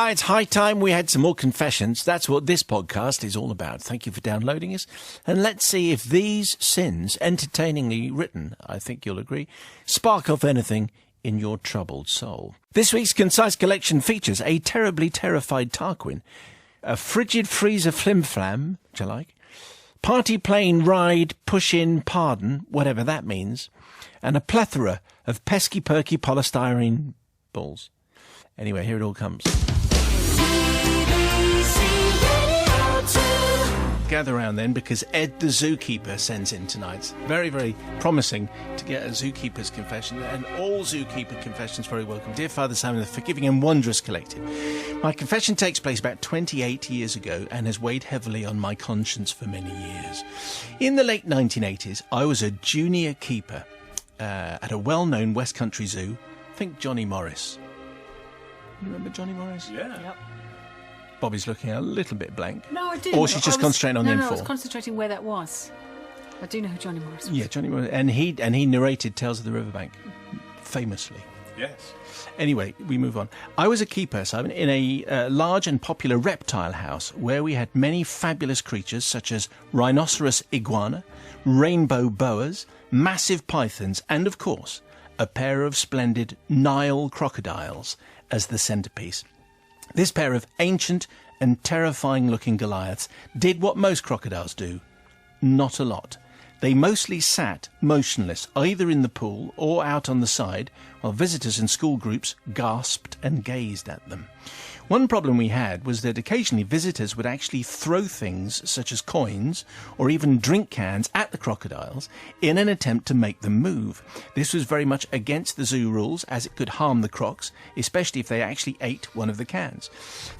It's high time we had some more confessions. That's what this podcast is all about. Thank you for downloading us. And let's see if these sins, entertainingly written, I think you'll agree, spark off anything in your troubled soul. This week's Concise Collection features a terribly terrified Tarquin, a frigid freezer flim-flam, which I like, party plane ride, push-in, pardon, whatever that means, and a plethora of pesky-perky polystyrene balls. Anyway, here it all comes. Gather round then, because Ed the zookeeper sends in tonight. Very, very promising to get a zookeeper's confession, and all zookeeper confessions very welcome. Dear Father Simon, the forgiving and wondrous collective. My confession takes place about 28 years ago and has weighed heavily on my conscience for many years. In the late 1980s, I was a junior keeper at a well-known West Country zoo. Think Johnny Morris. You remember Johnny Morris? Yeah. Yep. Bobby's looking a little bit blank. No, I didn't. Or she's just concentrating on the info. info. I was concentrating where that was. I do know who Johnny Morris was. Yeah, Johnny Morris. And he narrated Tales of the Riverbank, famously. Yes. Anyway, we move on. I was a keeper, Simon, in a large and popular reptile house where we had many fabulous creatures such as rhinoceros iguana, rainbow boas, massive pythons, and, of course, a pair of splendid Nile crocodiles as the centrepiece. This pair of ancient and terrifying-looking Goliaths did what most crocodiles do. Not a lot. They mostly sat motionless, either in the pool or out on the side, while visitors and school groups gasped and gazed at them. One problem we had was that occasionally visitors would actually throw things such as coins or even drink cans at the crocodiles in an attempt to make them move. This was very much against the zoo rules, as it could harm the crocs, especially if they actually ate one of the cans.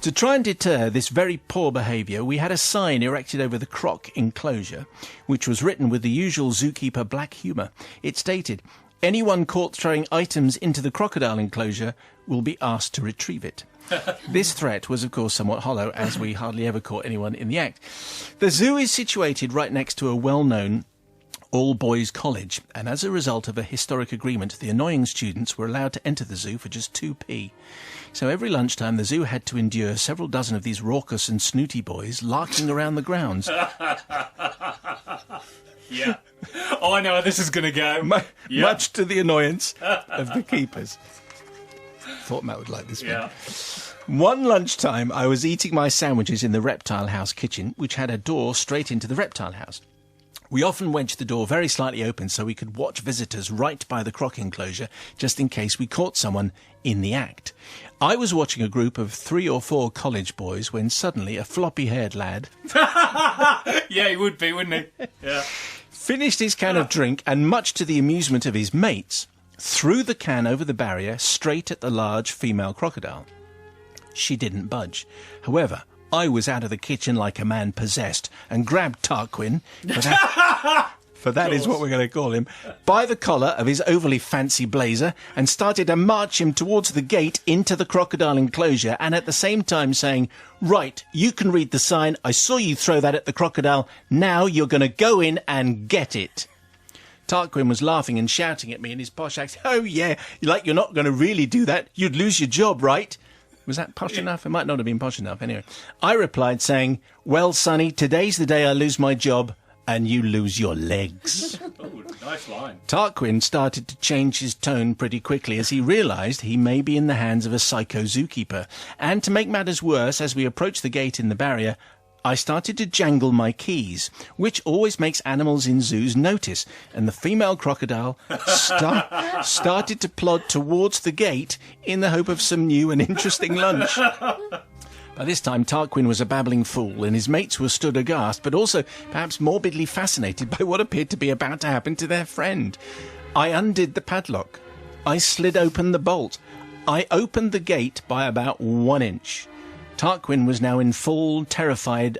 To try and deter this very poor behaviour, we had a sign erected over the croc enclosure, which was written with the usual zookeeper black humour. It stated, "Anyone caught throwing items into the crocodile enclosure will be asked to retrieve it." This threat was, of course, somewhat hollow, as we hardly ever caught anyone in the act. The zoo is situated right next to a well-known all-boys college, and as a result of a historic agreement, the annoying students were allowed to enter the zoo for just 2p. So every lunchtime, the zoo had to endure several dozen of these raucous and snooty boys larking around the grounds. Yeah. Oh, I know how this is going to go. Much to the annoyance of the keepers. Thought Matt would like this one. Yeah. One lunchtime, I was eating my sandwiches in the reptile house kitchen, which had a door straight into the reptile house. We often wedged the door very slightly open so we could watch visitors right by the croc enclosure, just in case we caught someone in the act. I was watching a group of 3 or 4 college boys when suddenly a floppy-haired lad... Yeah, he would be, wouldn't he? Yeah. ...finished his can of drink and, much to the amusement of his mates, threw the can over the barrier straight at the large female crocodile. She didn't budge. However, I was out of the kitchen like a man possessed and grabbed Tarquin, for that is what we're going to call him, by the collar of his overly fancy blazer and started to march him towards the gate into the crocodile enclosure, and at the same time saying, "Right, you can read the sign. I saw you throw that at the crocodile. Now you're going to go in and get it." Tarquin was laughing and shouting at me in his posh accent. "Oh, yeah, like you're not going to really do that. You'd lose your job, right?" Was that posh enough? It might not have been posh enough. Anyway, I replied saying, "Well, Sonny, today's the day I lose my job and you lose your legs." Oh, nice line. Tarquin started to change his tone pretty quickly as he realised he may be in the hands of a psycho zookeeper. And to make matters worse, as we approached the gate in the barrier, I started to jangle my keys, which always makes animals in zoos notice, and the female crocodile started to plod towards the gate in the hope of some new and interesting lunch. By this time, Tarquin was a babbling fool, and his mates were stood aghast, but also perhaps morbidly fascinated by what appeared to be about to happen to their friend. I undid the padlock. I slid open the bolt. I opened the gate by about 1 inch. Tarquin was now in full, terrified,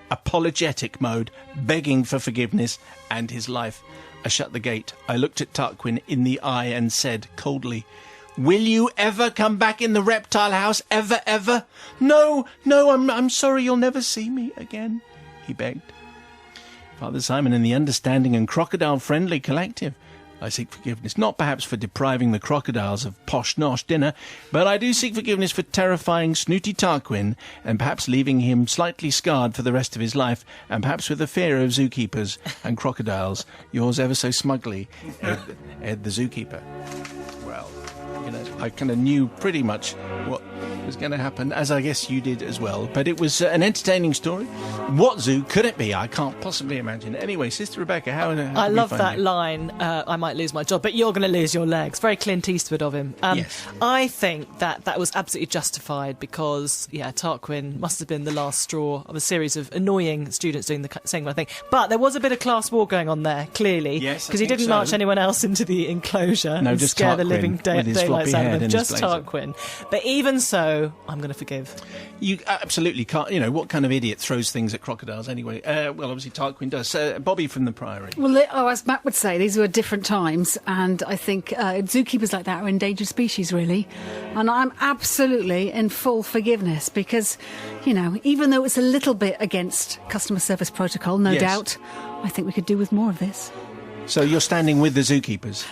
apologetic mode, begging for forgiveness and his life. I shut the gate. I looked at Tarquin in the eye and said coldly, "Will you ever come back in the reptile house? Ever, ever?" No, I'm sorry, you'll never see me again," he begged. Father Simon and the understanding and crocodile-friendly collective, I seek forgiveness, not perhaps for depriving the crocodiles of posh-nosh dinner, but I do seek forgiveness for terrifying snooty Tarquin and perhaps leaving him slightly scarred for the rest of his life, and perhaps with the fear of zookeepers and crocodiles. Yours ever so smugly, Ed the zookeeper. Well, you know, I kind of knew pretty much what was going to happen, as I guess you did as well. But it was an entertaining story. What zoo could it be? I can't possibly imagine. Anyway, Sister Rebecca, how I love that line, I might lose my job, but you're going to lose your legs. Very Clint Eastwood of him. Yes. I think that was absolutely justified because, Tarquin must have been the last straw of a series of annoying students doing the same kind of thing. But there was a bit of class war going on there, clearly. Yes, because he didn't march anyone else into the enclosure No, and just scare the Tarquin living with his daylights floppy out head of them. and Just his blazer. Tarquin. But even so, I'm going to forgive. You absolutely can't. You know, what kind of idiot throws things at crocodiles anyway? Well, obviously Tarquin does. Bobby from the Priory. Well, as Matt would say, these were different times, and I think zookeepers like that are endangered species, really. And I'm absolutely in full forgiveness because, you know, even though it's a little bit against customer service protocol, no Yes. doubt, I think we could do with more of this. So you're standing with the zookeepers.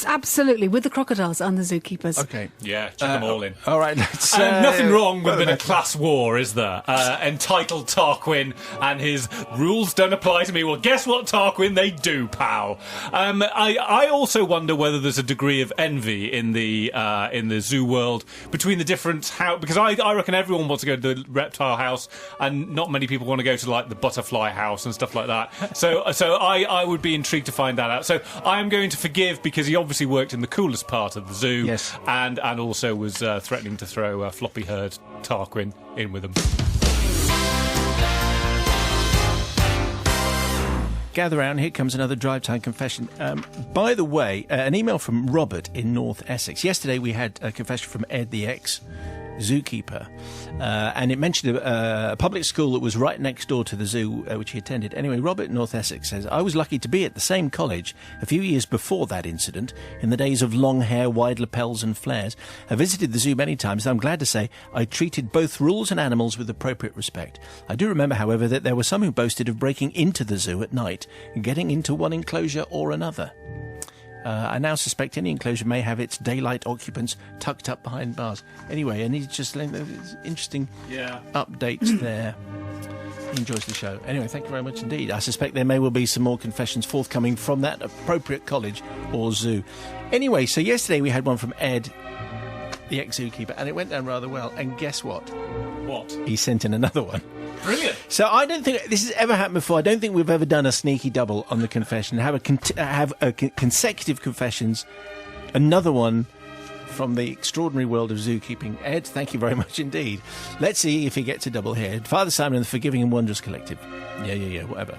Absolutely, with the crocodiles and the zookeepers. Okay. Yeah, chuck them all in. All right. Let's, Nothing wrong with a bit well, of class war, is there? Entitled Tarquin and his rules don't apply to me. Well, guess what, Tarquin? They do, pal. I also wonder whether there's a degree of envy in the zoo world between the different because I reckon everyone wants to go to the reptile house and not many people want to go to like the butterfly house and stuff like that. So I would be intrigued to find that out. So I am going to forgive because he obviously worked in the coolest part of the zoo. Yes. And also was threatening to throw floppy-haired Tarquin in with him. Gather round, here comes another drive time confession. By the way, an email from Robert in North Essex. Yesterday we had a confession from Ed the ex-zookeeper, and it mentioned a public school that was right next door to the zoo which he attended. Anyway, Robert in North Essex says, I was lucky to be at the same college a few years before that incident, in the days of long hair, wide lapels and flares. I visited the zoo many times, and I'm glad to say I treated both rules and animals with appropriate respect. I do remember, however, that there were some who boasted of breaking into the zoo at night and getting into one enclosure or another. I now suspect any enclosure may have its daylight occupants tucked up behind bars. Anyway, and he's just interesting updates there. He enjoys the show. Anyway, thank you very much indeed. I suspect there may well be some more confessions forthcoming from that appropriate college or zoo. Anyway, so yesterday we had one from Ed, the ex-zookeeper, and it went down rather well. And guess what? What? He sent in another one. Brilliant. So I don't think this has ever happened before. I don't think we've ever done a sneaky double on the confession. Have consecutive confessions. Another one from the extraordinary world of zookeeping. Ed, thank you very much indeed. Let's see if he gets a double here. Father Simon and the Forgiving and Wondrous Collective. Yeah, whatever.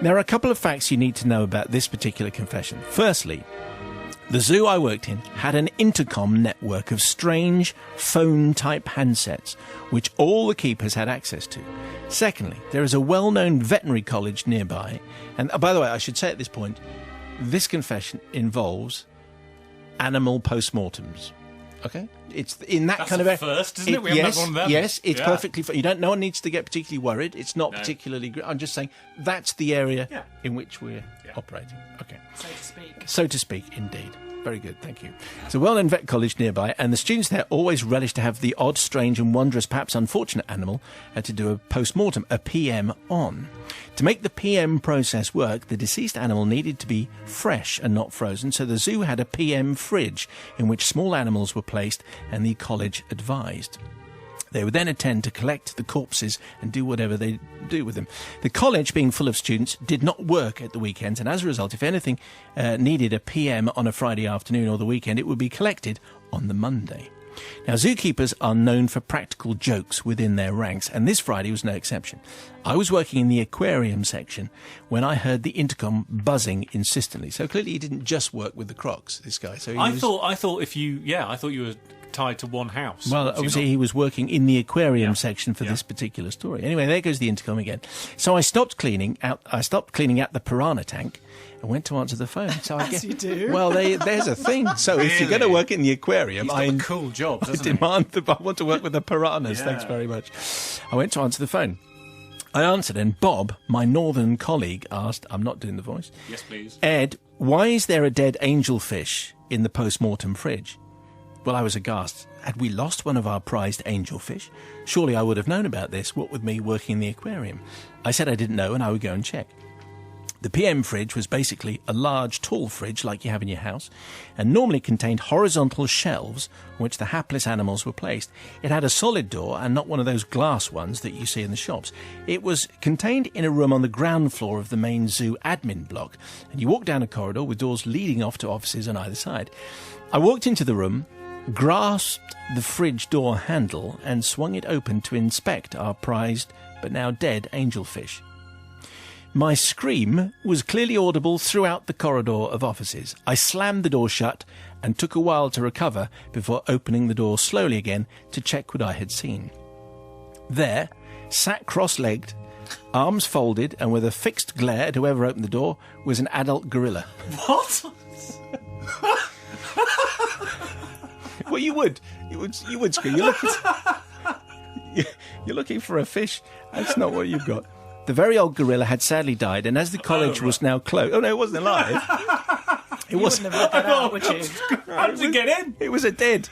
There are a couple of facts you need to know about this particular confession. Firstly, the zoo I worked in had an intercom network of strange phone-type handsets, which all the keepers had access to. Secondly, there is a well-known veterinary college nearby. And by the way, I should say at this point, this confession involves animal post-mortems. Okay? It's in that That's kind of a first, isn't it? We haven't had one of them. Yes, it's Yeah. perfectly fine. No one needs to get particularly worried. It's not particularly... I'm just saying that's the area in which we're operating. Okay. So to speak. So to speak, indeed. Very good, thank you. It's a well-known vet college nearby, and the students there always relish to have the odd, strange and wondrous, perhaps unfortunate animal to do a post-mortem, a PM on. To make the PM process work, the deceased animal needed to be fresh and not frozen, so the zoo had a PM fridge in which small animals were placed, and the college advised. They would then attend to collect the corpses and do whatever they do with them. The college, being full of students, did not work at the weekends, and as a result, if anything needed a PM on a Friday afternoon or the weekend, it would be collected on the Monday. Now, zookeepers are known for practical jokes within their ranks, and this Friday was no exception. I was working in the aquarium section when I heard the intercom buzzing insistently. So clearly he didn't just work with the crocs, this guy. So I thought you were tied to one house. Well, obviously he was working in the aquarium section for this particular story. Anyway, there goes the intercom again. So I stopped cleaning out the piranha tank and went to answer the phone. So I guess you do. Well, there's a thing. So if you're going to work in the aquarium, He's got a cool job, doesn't he? I want to work with the piranhas. Yeah. Thanks very much. I went to answer the phone. I answered, and Bob, my northern colleague, asked, I'm not doing the voice. Yes, please. Ed, Why is there a dead angelfish in the post-mortem fridge? Well, I was aghast. Had we lost one of our prized angelfish? Surely I would have known about this, what with me working in the aquarium. I said I didn't know and I would go and check. The PM fridge was basically a large, tall fridge like you have in your house, and normally contained horizontal shelves on which the hapless animals were placed. It had a solid door and not one of those glass ones that you see in the shops. It was contained in a room on the ground floor of the main zoo admin block, and you walk down a corridor with doors leading off to offices on either side. I walked into the room, grasped the fridge door handle and swung it open to inspect our prized but now dead angelfish. My scream was clearly audible throughout the corridor of offices. I slammed the door shut and took a while to recover before opening the door slowly again to check what I had seen. There, sat cross-legged, arms folded and with a fixed glare at whoever opened the door, was an adult gorilla. What? Well, you would scream. You're looking for a fish. That's not what you've got. The very old gorilla had sadly died, and as the college was now closed... Oh, no, it wasn't alive. You wouldn't have looked that out, would you? How did it get in? It was a dead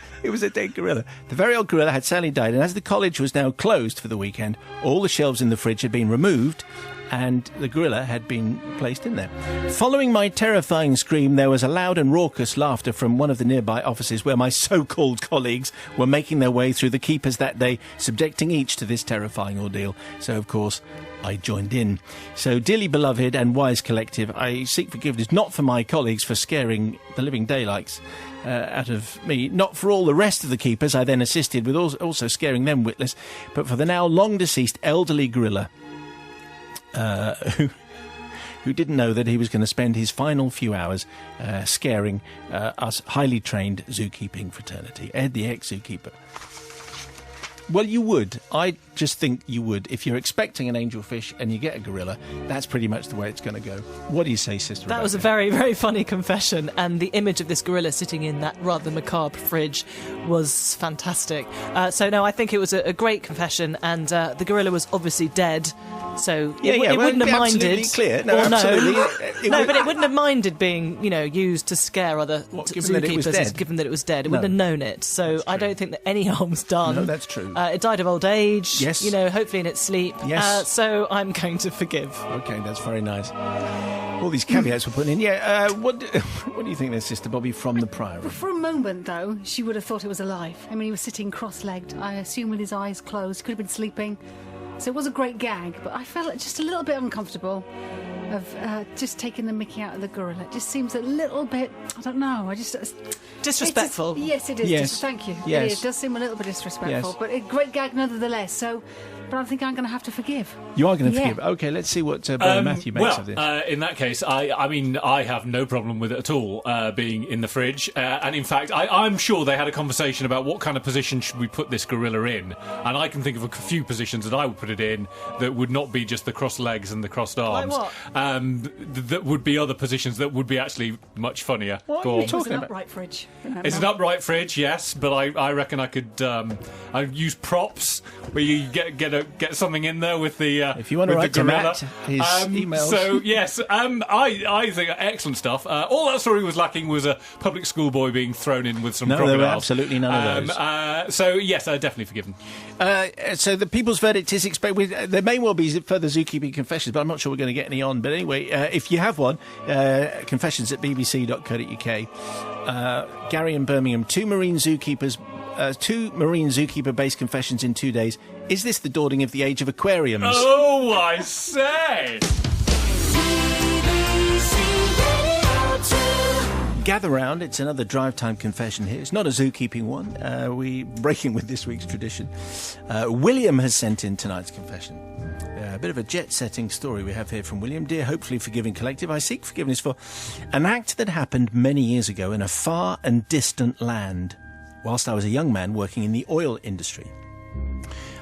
gorilla. The very old gorilla had sadly died, and as the college was now closed for the weekend, all the shelves in the fridge had been removed, and the gorilla had been placed in there. Following my terrifying scream, there was a loud and raucous laughter from one of the nearby offices where my so-called colleagues were making their way through the keepers that day, subjecting each to this terrifying ordeal. So, of course, I joined in. So, dearly beloved and wise collective, I seek forgiveness not for my colleagues for scaring the living daylights out of me, not for all the rest of the keepers I then assisted with also scaring them witless, but for the now long-deceased elderly gorilla who didn't know that he was going to spend his final few hours scaring us highly trained zookeeping fraternity. Ed, the ex-zookeeper. Well, you would. I just think you would. If you're expecting an angelfish and you get a gorilla, that's pretty much the way it's going to go. What do you say, Sister That Rebecca? was a very, very funny confession, and the image of this gorilla sitting in that rather macabre fridge was fantastic. No, I think it was a great confession, and the gorilla was obviously dead, so it wouldn't have minded. Clear. No, absolutely. But it wouldn't have minded being, used to scare other zookeepers, given that it was dead. It wouldn't have known it. So I don't think that any harm was done. No, that's true. It died of old age. Yes. Hopefully in its sleep. Yes. So I'm going to forgive. Okay, that's very nice. All these caveats we're putting in. Yeah. What do you think there, Sister Bobby, from the Priory? For a moment, though, she would have thought it was alive. I mean, he was sitting cross-legged, I assume with his eyes closed. Could have been sleeping. So it was a great gag, but I felt just a little bit uncomfortable of just taking the mickey out of the gorilla. It just seems a little bit, I don't know, disrespectful. Yes, it is. Yes. Thank you. Yes. It does seem a little bit disrespectful, Yes. but a great gag nevertheless. So, but I think I'm going to have to forgive. You are going to Yeah. forgive. Okay, let's see what Brother Matthew makes of this. In that case, I mean, I have no problem with it at all, being in the fridge. And in fact, I'm sure they had a conversation about what kind of position should we put this gorilla in. And I can think of a few positions that I would put it in that would not be just the crossed legs and the crossed arms. Like what? That would be other positions that would be actually much funnier. What Go are you on. talking It's an about? upright fridge. It's an upright fridge, yes, but I reckon I could I'd use props where you get something in there with the If you want to with write the to gorilla. Matt, his emails. So yes, I think excellent stuff. All that story was lacking was a public schoolboy being thrown in with some No, there were crocodiles. absolutely none of those. So yes, definitely forgiven. So the people's verdict is there may well be further zookeeping confessions, but I'm not sure we're going to get any on. But anyway, if you have one, confessions at bbc.co.uk. Gary in Birmingham, two marine zookeeper-based confessions in 2 days. Is this the dawning of the age of aquariums? Oh, I say! Gather round, it's another drive time confession here. It's not a zookeeping one. We're breaking with this week's tradition. William has sent in tonight's confession. A bit of a jet-setting story we have here from William. Dear Hopefully Forgiving Collective, I seek forgiveness for an act that happened many years ago in a far and distant land, whilst I was a young man working in the oil industry.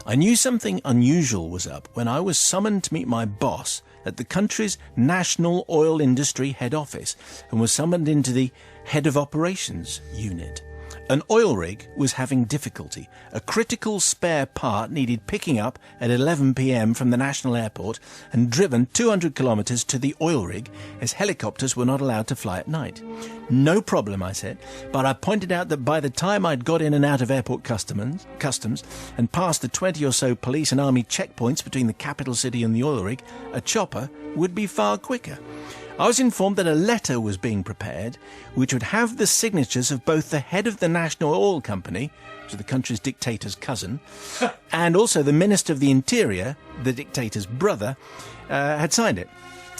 I knew something unusual was up when I was summoned to meet my boss at the country's national oil industry head office and was summoned into the head of operations unit. An oil rig was having difficulty. A critical spare part needed picking up at 11 p.m. from the national airport and driven 200 kilometres to the oil rig, as helicopters were not allowed to fly at night. No problem, I said, but I pointed out that by the time I'd got in and out of airport customs and past the 20 or so police and army checkpoints between the capital city and the oil rig, a chopper would be far quicker. I was informed that a letter was being prepared which would have the signatures of both the head of the National Oil Company, which is the country's dictator's cousin, and also the Minister of the Interior, the dictator's brother, had signed it.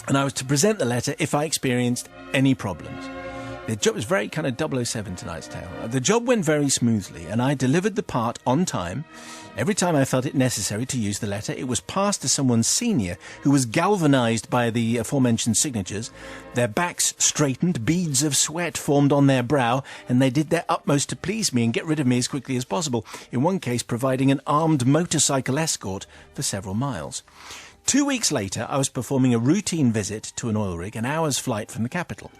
And I was to present the letter if I experienced any problems. The job was very kind of 007 Tonight's Tale. The job went very smoothly, and I delivered the part on time. Every time I felt it necessary to use the letter, it was passed to someone senior who was galvanised by the aforementioned signatures. Their backs straightened, beads of sweat formed on their brow, and they did their utmost to please me and get rid of me as quickly as possible, in one case providing an armed motorcycle escort for several miles. 2 weeks later, I was performing a routine visit to an oil rig, an hour's flight from the capital.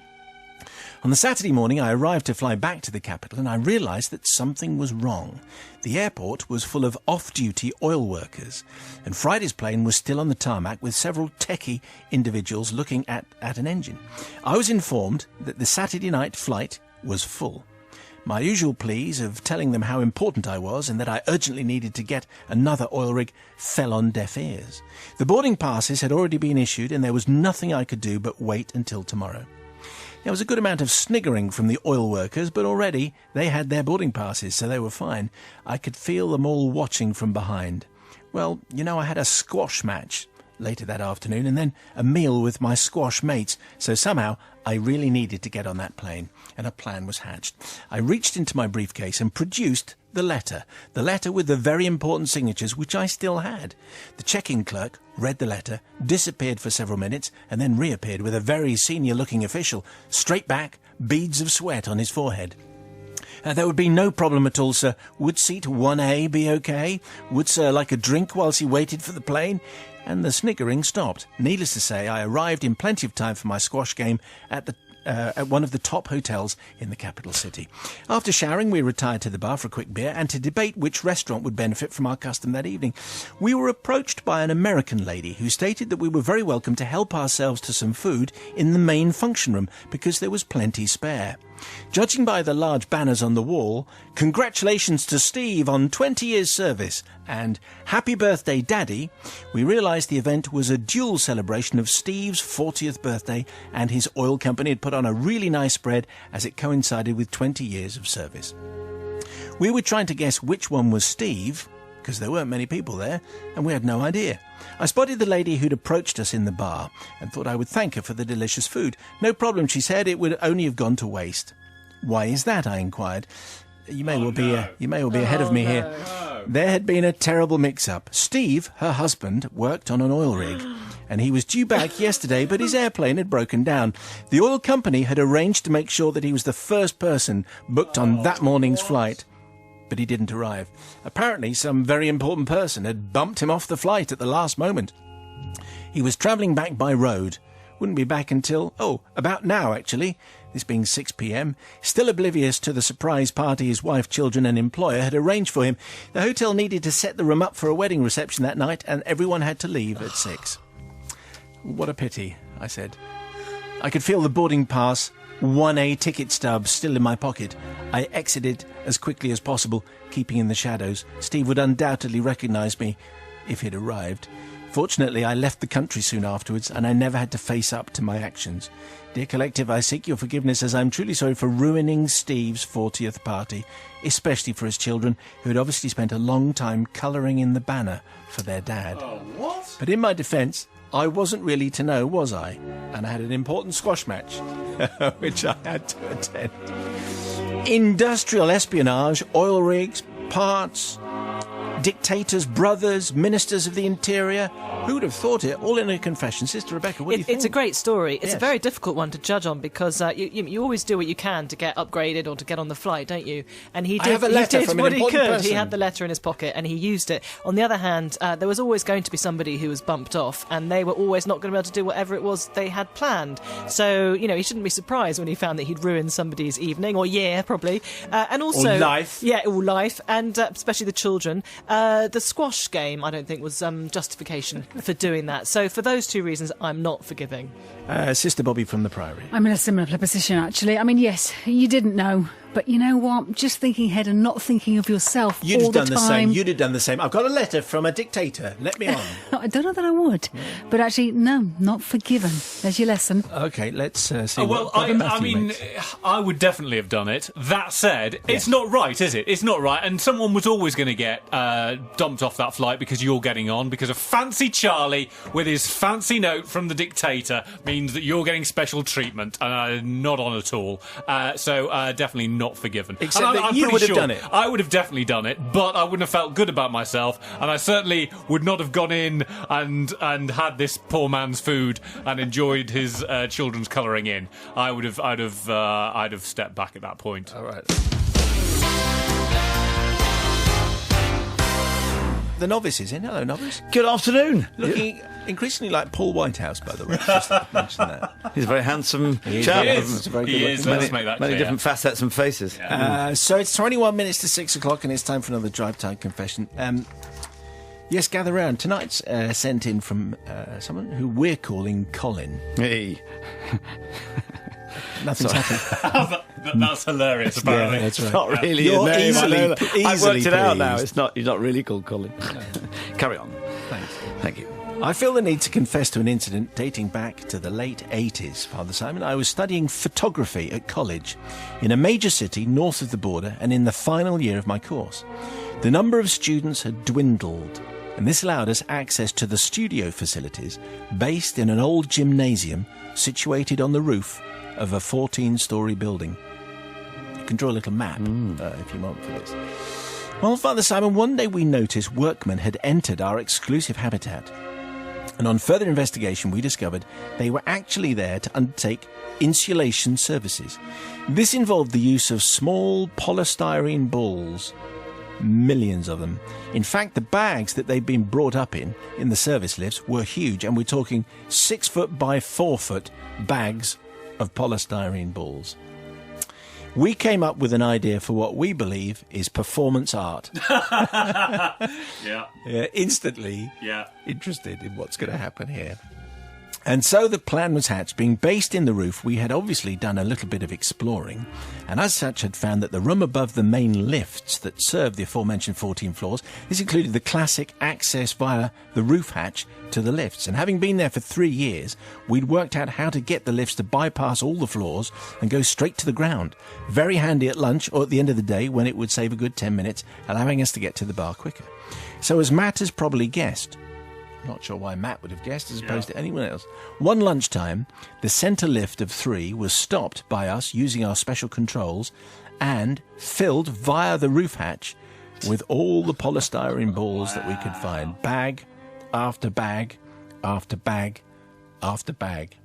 On the Saturday morning, I arrived to fly back to the capital, and I realised that something was wrong. The airport was full of off-duty oil workers, and Friday's plane was still on the tarmac with several techie individuals looking at an engine. I was informed that the Saturday night flight was full. My usual pleas of telling them how important I was and that I urgently needed to get another oil rig fell on deaf ears. The boarding passes had already been issued, and there was nothing I could do but wait until tomorrow. There was a good amount of sniggering from the oil workers, but already they had their boarding passes, so they were fine. I could feel them all watching from behind. Well, I had a squash match later that afternoon, and then a meal with my squash mates, so somehow I really needed to get on that plane, and a plan was hatched. I reached into my briefcase and produced the letter with the very important signatures, which I still had. The check-in clerk read the letter, disappeared for several minutes, and then reappeared with a very senior-looking official, straight back, beads of sweat on his forehead. There would be no problem at all, sir. Would seat 1A be okay? Would sir like a drink whilst he waited for the plane? And the sniggering stopped. Needless to say, I arrived in plenty of time for my squash game at one of the top hotels in the capital city. After showering, we retired to the bar for a quick beer and to debate which restaurant would benefit from our custom that evening. We were approached by an American lady who stated that we were very welcome to help ourselves to some food in the main function room because there was plenty spare. Judging by the large banners on the wall, congratulations to Steve on 20 years service and happy birthday Daddy, we realised the event was a dual celebration of Steve's 40th birthday, and his oil company had put on a really nice spread as it coincided with 20 years of service. We were trying to guess which one was Steve, because there weren't many people there, and we had no idea. I spotted the lady who'd approached us in the bar and thought I would thank her for the delicious food. No problem, she said, it would only have gone to waste. Why is that? I inquired. You may well be ahead of me here. No. There had been a terrible mix-up. Steve, her husband, worked on an oil rig, and he was due back yesterday, but his airplane had broken down. The oil company had arranged to make sure that he was the first person booked on that morning's flight, but he didn't arrive. Apparently, some very important person had bumped him off the flight at the last moment. He was travelling back by road. Wouldn't be back until, about now, actually, this being 6 p.m. Still oblivious to the surprise party his wife, children and employer had arranged for him. The hotel needed to set the room up for a wedding reception that night, and everyone had to leave at 6. What a pity, I said. I could feel the boarding pass 1A ticket stub still in my pocket. I exited as quickly as possible, keeping in the shadows. Steve would undoubtedly recognise me if he'd arrived. Fortunately, I left the country soon afterwards, and I never had to face up to my actions. Dear Collective, I seek your forgiveness, as I'm truly sorry for ruining Steve's 40th party, especially for his children, who had obviously spent a long time colouring in the banner for their dad. Oh, what? But in my defence, I wasn't really to know, was I? And I had an important squash match, which I had to attend. Industrial espionage, oil rigs, parts. dictators' brothers, ministers of the interior. Who would have thought it? All in a confession. Sister Rebecca, what do you think? It's a great story. It's Yes. a very difficult one to judge on because you always do what you can to get upgraded or to get on the flight, don't you? And he did, have a letter he did from an what he important could. person. He had the letter in his pocket and he used it. On the other hand, there was always going to be somebody who was bumped off, and they were always not going to be able to do whatever it was they had planned. So, he shouldn't be surprised when he found that he'd ruined somebody's evening or year, probably. And also... Or life. Yeah, all life, and especially the children. The squash game, I don't think, was justification for doing that. So for those two reasons, I'm not forgiving. Sister Bobby from the Priory. I'm in a similar position, actually. I mean, yes, you didn't know. But you know what? Just thinking ahead and not thinking of yourself You'd all have the done time. the same. You'd have done the same. I've got a letter from a dictator. Let me on. I don't know that I would. But actually, no, not forgiven. There's your lesson. Okay, let's see Well, what Brother Matthew makes. I would definitely have done it. That said, it's not right, is it? It's not right. And someone was always going to get dumped off that flight because you're getting on, because a fancy Charlie with his fancy note from the dictator means that you're getting special treatment, and I'm not on at all. So definitely not forgiven. Except And that I'm you pretty would have sure done it. I would have definitely done it, but I wouldn't have felt good about myself, and I certainly would not have gone in and had this poor man's food and enjoyed his children's colouring in. I'd have stepped back at that point. All right. The novice is in. Hello, novice. Good afternoon. Looking increasingly like Paul Whitehouse, by the way. Just to mention that. He's a very handsome He is, chap. he is. It's a very good He looking is. man. Let's make that Many clear. different facets and faces. So it's 21 minutes to 6 o'clock, and it's time for another Drive Time Confession. Yes, gather round. Tonight's sent in from someone who we're calling Colin. Hey. Nothing's happened. That's hilarious, apparently. Yeah, that's right. Not really You're a name. easily- I know that. I've easily worked it out now. pleased. It's not. You're not really called Colin. Carry on. Thanks. Thank you. I feel the need to confess to an incident dating back to the late 80s, Father Simon. I was studying photography at college in a major city north of the border and in the final year of my course. The number of students had dwindled, and this allowed us access to the studio facilities based in an old gymnasium situated on the roof of a 14-storey building. You can draw a little map if you want for this. Well, Father Simon, one day we noticed workmen had entered our exclusive habitat. And on further investigation, we discovered they were actually there to undertake insulation services. This involved the use of small polystyrene balls, millions of them. In fact, the bags that they'd been brought up in the service lifts were huge, and we're talking 6 foot by 4 foot bags of polystyrene balls. We came up with an idea for what we believe is performance art. Yeah. Instantly Yeah. interested in what's going to happen here. And so the plan was hatched. Being based in the roof, we had obviously done a little bit of exploring, and as such had found that the room above the main lifts that served the aforementioned 14 floors, this included the classic access via the roof hatch to the lifts. And having been there for 3 years, we'd worked out how to get the lifts to bypass all the floors and go straight to the ground. Very handy at lunch or at the end of the day, when it would save a good 10 minutes, allowing us to get to the bar quicker. So as Matt has probably guessed, I'm not sure why Matt would have guessed as opposed to anyone else. One lunchtime, the centre lift of 3 was stopped by us using our special controls and filled via the roof hatch with all the polystyrene balls that we could find. Bag after bag after bag after bag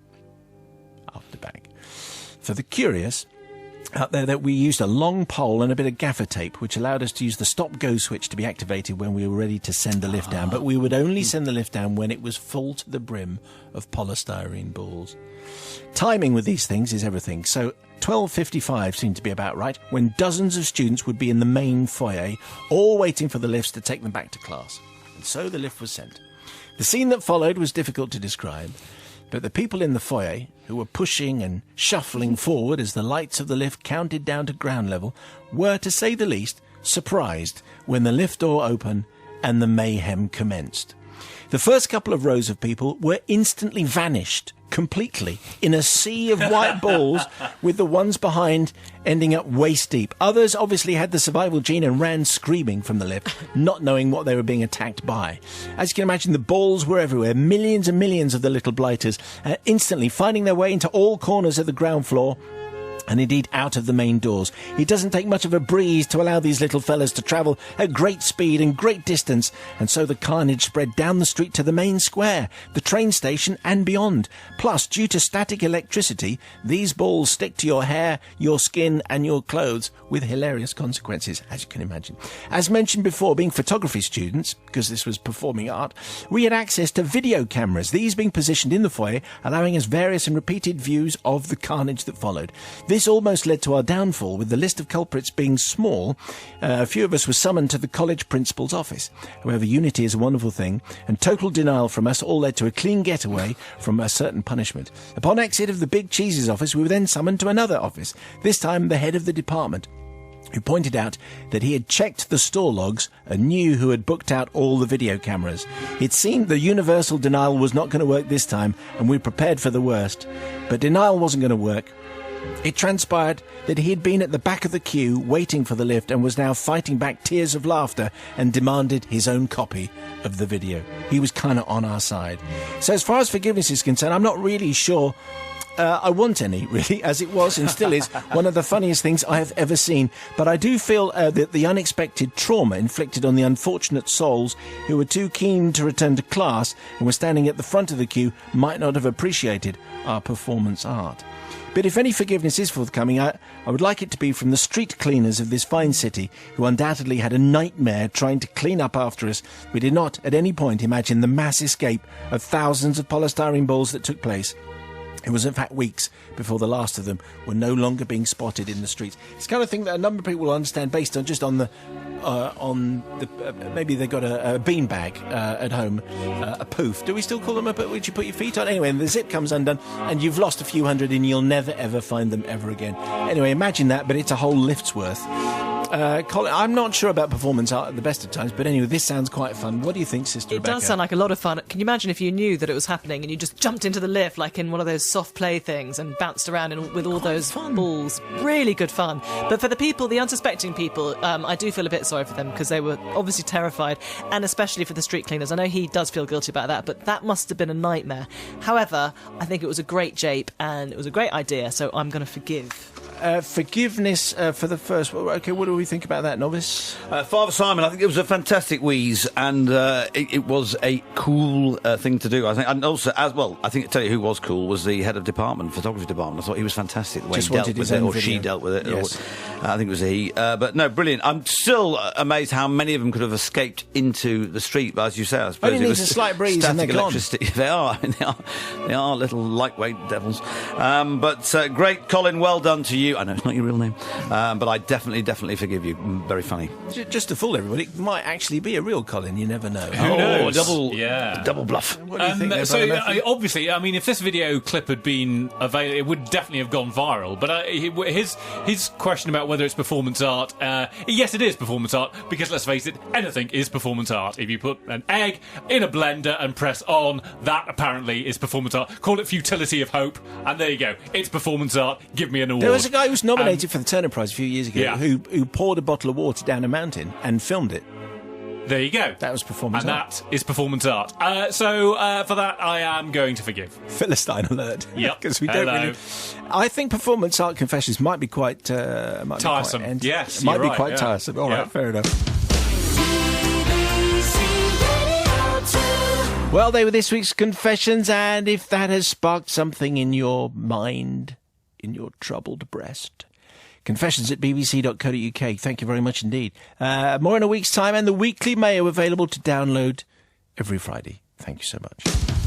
after bag. For the curious out there, that we used a long pole and a bit of gaffer tape, which allowed us to use the stop-go switch to be activated when we were ready to send the lift down. But we would only send the lift down when it was full to the brim of polystyrene balls. Timing with these things is everything. So 12:55 seemed to be about right, when dozens of students would be in the main foyer, all waiting for the lifts to take them back to class. And so the lift was sent. The scene that followed was difficult to describe, but the people in the foyer, who were pushing and shuffling forward as the lights of the lift counted down to ground level, were, to say the least, surprised when the lift door opened and the mayhem commenced. The first couple of rows of people were instantly vanished completely in a sea of white balls, with the ones behind ending up waist deep. Others obviously had the survival gene and ran screaming from the lift, not knowing what they were being attacked by. As you can imagine, the balls were everywhere, millions and millions of the little blighters, instantly finding their way into all corners of the ground floor and indeed out of the main doors. It doesn't take much of a breeze to allow these little fellas to travel at great speed and great distance, and so the carnage spread down the street to the main square, the train station and beyond. Plus, due to static electricity, these balls stick to your hair, your skin and your clothes with hilarious consequences, as you can imagine. As mentioned before, being photography students, because this was performing art, we had access to video cameras, these being positioned in the foyer, allowing us various and repeated views of the carnage that followed. This almost led to our downfall, with the list of culprits being small. A few of us were summoned to the college principal's office. However, unity is a wonderful thing, and total denial from us all led to a clean getaway from a certain punishment. Upon exit of the Big Cheese's office, we were then summoned to another office, this time the head of the department, who pointed out that he had checked the store logs and knew who had booked out all the video cameras. It seemed the universal denial was not going to work this time, and we prepared for the worst. But denial wasn't going to work. It transpired that he had been at the back of the queue waiting for the lift and was now fighting back tears of laughter and demanded his own copy of the video. He was kind of on our side. So as far as forgiveness is concerned, I'm not really sure I want any, really, as it was and still is one of the funniest things I have ever seen. But I do feel that the unexpected trauma inflicted on the unfortunate souls who were too keen to return to class and were standing at the front of the queue might not have appreciated our performance art. But if any forgiveness is forthcoming, I would like it to be from the street cleaners of this fine city, who undoubtedly had a nightmare trying to clean up after us. We did not at any point imagine the mass escape of thousands of polystyrene balls that took place. It was in fact weeks before the last of them were no longer being spotted in the streets. It's the kind of thing that a number of people will understand based on just on the maybe they've got a beanbag at home, a poof. Do we still call them a poof? Would you put your feet on? Anyway, and the zip comes undone and you've lost a few hundred and you'll never ever find them ever again. Anyway, imagine that, but it's a whole lift's worth. Colin, I'm not sure about performance art at the best of times, but anyway, this sounds quite fun. What do you think, Sister Rebecca? It does sound like a lot of fun. Can you imagine if you knew that it was happening and you just jumped into the lift like in one of those soft play things and bounced around with all those balls? Really good fun. But for the people, the unsuspecting people, I do feel a bit sorry for them because they were obviously terrified, and especially for the street cleaners. I know he does feel guilty about that, but that must have been a nightmare. However, I think it was a great jape and it was a great idea, so I'm going to forgive. Forgiveness for the first. Okay, what do we think about that, novice? Father Simon, I think it was a fantastic wheeze, and it was a cool thing to do. I think, and also as well, I think, tell you who was cool was the head of department, photography department. I thought he was fantastic. The way Just he dealt wanted with his it, own or video. she dealt with it. Yes. Or, I think it was he. But no, brilliant. I'm still amazed how many of them could have escaped into the street. But as you say, I suppose Only it needs was a slight breeze and they're static gone. electricity. They are. I mean, they are little lightweight devils. But great, Colin. Well done to you. I know it's not your real name. But I definitely forgive you. Very funny. Just to fool everybody, it might actually be a real Colin. You never know. Who knows? Double bluff. What do you think there, So Brother Matthew? obviously, I mean, if this video clip had been available, it would definitely have gone viral. But his question about whether it's performance art, yes, it is performance art, because let's face it, anything is performance art. If you put an egg in a blender and press on, that apparently is performance art. Call it futility of hope, and there you go. It's performance art. Give me an award. There was a guy who was nominated for the Turner Prize a few years ago, Yeah. who poured a bottle of water down a mountain and filmed it. There you go. That was performance and art. that is performance art. So for that, I am going to forgive. Philistine alert. Yep. Because we don't Hello. really. I think performance art confessions might be quite Tiresome. Yes, might you're be right, quite yeah. tiresome. All Yeah. right, fair enough. Well, they were this week's confessions, and if that has sparked something in your mind, in your troubled breast, confessions@bbc.co.uk. Thank you very much indeed. More in a week's time, and the weekly Mayo available to download every Friday. Thank you so much.